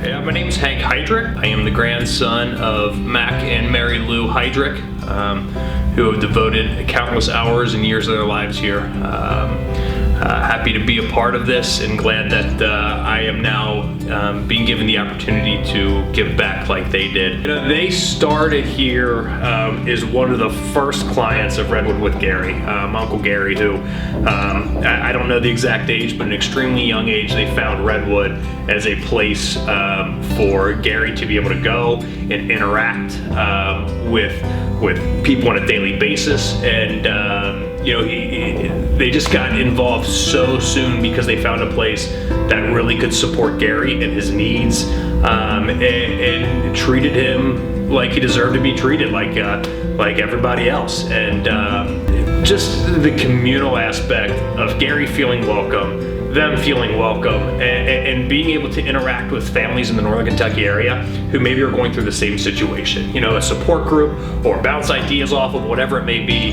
Yeah, my name is Hank Heidrich. I am the grandson of Mac and Mary Lou Heidrich, who have devoted countless hours and years of their lives here. Happy to be a part of this and glad that I am now being given the opportunity to give back like they did. You know, they started here as one of the first clients of Redwood with Gary, my Uncle Gary, who I don't know the exact age, but at an extremely young age they found Redwood as a place for Gary to be able to go and interact with people on a daily basis, and you know, they just got involved so soon because they found a place that really could support Gary and his needs, and treated him like he deserved to be treated, like everybody else. And just the communal aspect of Gary feeling welcome, them feeling welcome, and being able to interact with families in the Northern Kentucky area who maybe are going through the same situation. You know, a support group or bounce ideas off of, whatever it may be.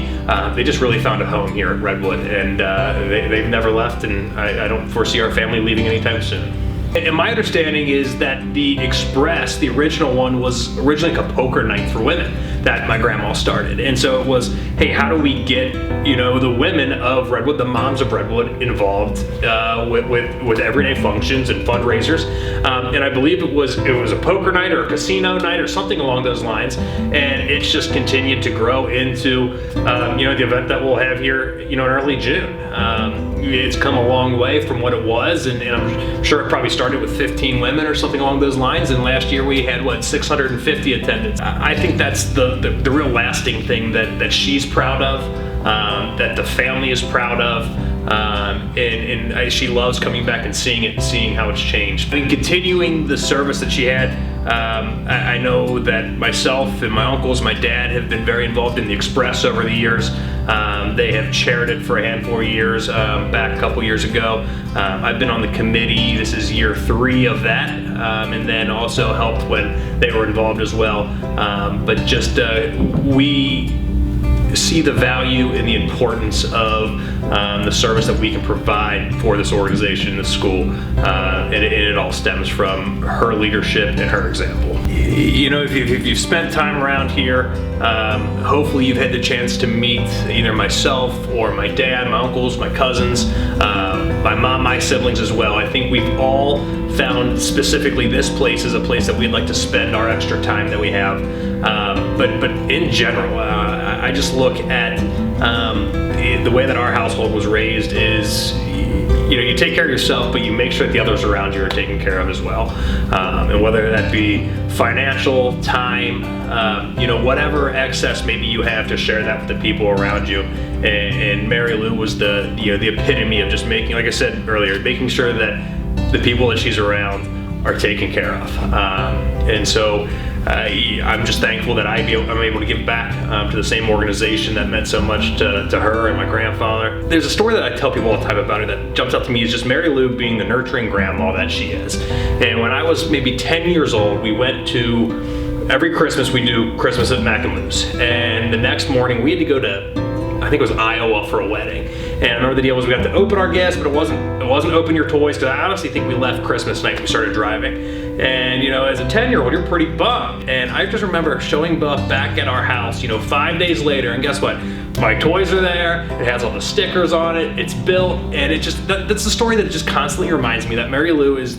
They just really found a home here at Redwood, and they've never left, and I don't foresee our family leaving anytime soon. And my understanding is that the Express, the original one, was originally like a poker night for women that my grandma started. And so it was, hey, how do we get, you know, the women of Redwood, the moms of Redwood, involved with everyday functions and fundraisers. And I believe it was a poker night or a casino night or something along those lines. And it's just continued to grow into, you know, the event that we'll have here, you know, in early June. It's come a long way from what it was, and I'm sure it probably started with 15 women or something along those lines, and last year we had, what, 650 attendants. I think that's the real lasting thing that she's proud of, that the family is proud of, and she loves coming back and seeing it and seeing how it's changed. And continuing the service that she had, I know that myself and my uncles, my dad, have been very involved in the Express over the years. They have chaired it for a handful of years, back a couple years ago. I've been on the committee. This is year 3 of that, and then also helped when they were involved as well. But just we see the value and the importance of the service that we can provide for this organization, this school, and it all stems from her leadership and her example. You know, if you've spent time around here, hopefully you've had the chance to meet either myself or my dad, my uncles, my cousins, my mom, my siblings as well. I think we've all found specifically this place is a place that we'd like to spend our extra time that we have. But in general, I just look at the way that our household was raised is, you know, you take care of yourself, but you make sure that the others around you are taken care of as well. And whether that be financial, time, you know, whatever excess maybe you have, to share that with the people around you. And Mary Lou was the epitome of just making, like I said earlier, making sure that the people that she's around are taken care of. And so I'm just thankful that I'm able to give back to the same organization that meant so much to her and my grandfather. There's a story that I tell people all the time about her that jumps out to me, is just Mary Lou being the nurturing grandma that she is. And when I was maybe 10 years old, we went to, every Christmas we do Christmas at Mac and Lou's. And the next morning we had to go to, I think it was Iowa, for a wedding. And I remember the deal was we got to open our gifts, but it wasn't open your toys, because I honestly think we left Christmas night and we started driving. And you know, as a 10-year-old, you're pretty bummed. And I just remember showing Buff back at our house, you know, 5 days later, and guess what? My toys are there, it has all the stickers on it, it's built, and it just, that's the story that just constantly reminds me that Mary Lou has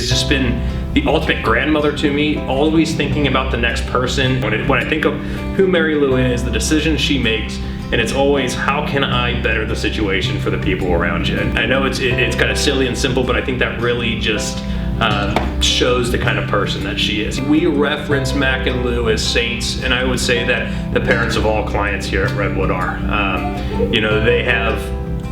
just been the ultimate grandmother to me, always thinking about the next person. When I think of who Mary Lou is, the decisions she makes, and it's always, how can I better the situation for the people around you? And I know it's kind of silly and simple, but I think that really just shows the kind of person that she is. We reference Mac and Lou as saints, and I would say that the parents of all clients here at Redwood are. You know, they have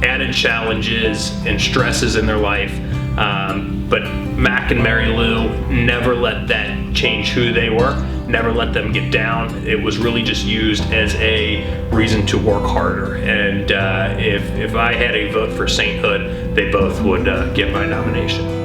added challenges and stresses in their life, but Mac and Mary Lou never let that change who they were, never let them get down. It was really just used as a reason to work harder. And if I had a vote for sainthood, they both would get my nomination.